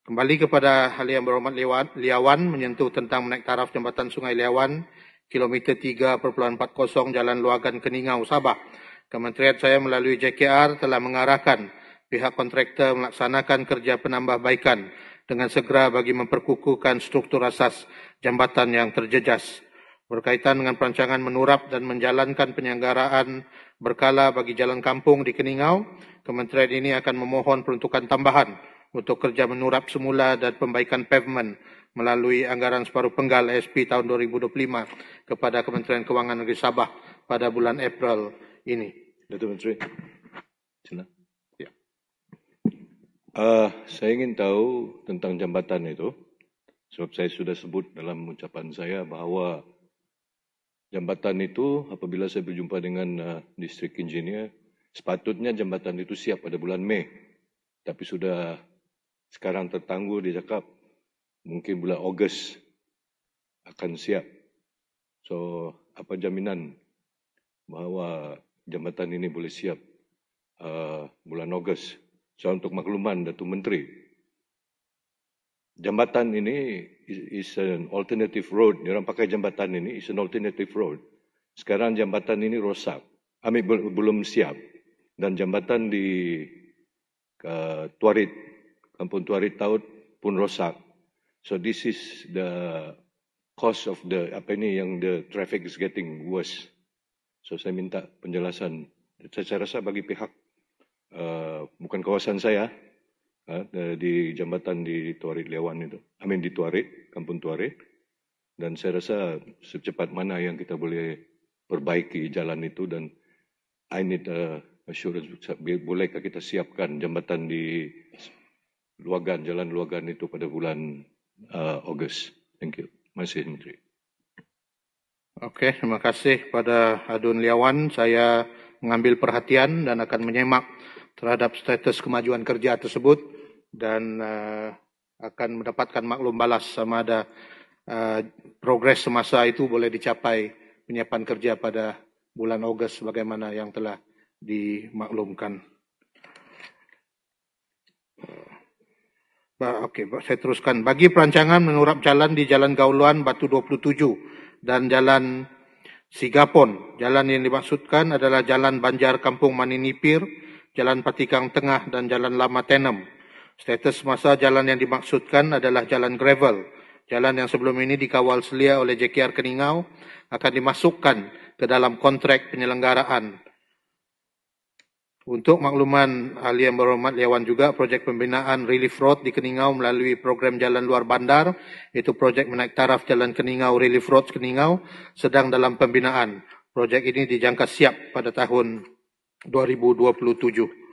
Kembali kepada Ahli yang berhormat Liawan menyentuh tentang menaik taraf jambatan Sungai Liawan, kilometer 3.40 Jalan Luagan Keningau, Sabah. Kementerian saya melalui JKR telah mengarahkan pihak kontraktor melaksanakan kerja penambahbaikan dengan segera bagi memperkukuhkan struktur asas jambatan yang terjejas. Berkaitan dengan perancangan menurap dan menjalankan penyelenggaraan berkala bagi jalan kampung di Keningau, kementerian ini akan memohon peruntukan tambahan untuk kerja menurap semula dan pembaikan pavement melalui anggaran separuh penggal ASP tahun 2025 kepada Kementerian Kewangan Negeri Sabah pada bulan April ini. Datuk Menteri. Sila. Ya. Saya ingin tahu tentang jambatan itu, sebab saya sudah sebut dalam ucapan saya bahawa jambatan itu apabila saya berjumpa dengan District Engineer, sepatutnya jambatan itu siap pada bulan Mei. Tapi sudah sekarang tertangguh, dia cakap mungkin bulan Ogos akan siap. So, apa jaminan bahawa jambatan ini boleh siap bulan Ogos? So, untuk makluman Datuk Menteri, jambatan ini is an alternative road. Orang pakai jambatan ini is an alternative road. Sekarang jambatan ini rosak. Belum siap. Dan jambatan di Tuarit, Kampung Tuarit Taut pun rosak. So this is the cause of the the traffic is getting worse. So saya minta penjelasan. Saya rasa bagi pihak bukan kawasan saya, di jambatan di Tuarit Liawan itu, di Tuarit, Kampung Tuarit, dan saya rasa secepat mana yang kita boleh perbaiki jalan itu, dan I need assurance, bolehkah kita siapkan jambatan di Luagan, Jalan Luagan itu pada bulan Ogos. Thank you. Terima kasih, Menteri. Okey, terima kasih pada Adun Liawan. Saya mengambil perhatian dan akan menyemak terhadap status kemajuan kerja tersebut dan akan mendapatkan maklum balas sama ada progres semasa itu boleh dicapai penyiapan kerja pada bulan Ogos sebagaimana yang telah dimaklumkan. Okey, saya teruskan. Bagi perancangan menurap jalan di Jalan Gauluan Batu 27 dan Jalan Sigapon, jalan yang dimaksudkan adalah Jalan Banjar Kampung Maninipir, Jalan Patikang Tengah dan Jalan Lama Tenem. Status masa jalan yang dimaksudkan adalah jalan gravel. Jalan yang sebelum ini dikawal selia oleh JKR Keningau akan dimasukkan ke dalam kontrak penyelenggaraan. Untuk makluman ahli yang berhormat Liawan juga, projek pembinaan Relief Road di Keningau melalui program Jalan Luar Bandar, iaitu projek menaik taraf Jalan Keningau Relief Road Keningau, sedang dalam pembinaan. Projek ini dijangka siap pada tahun 2027.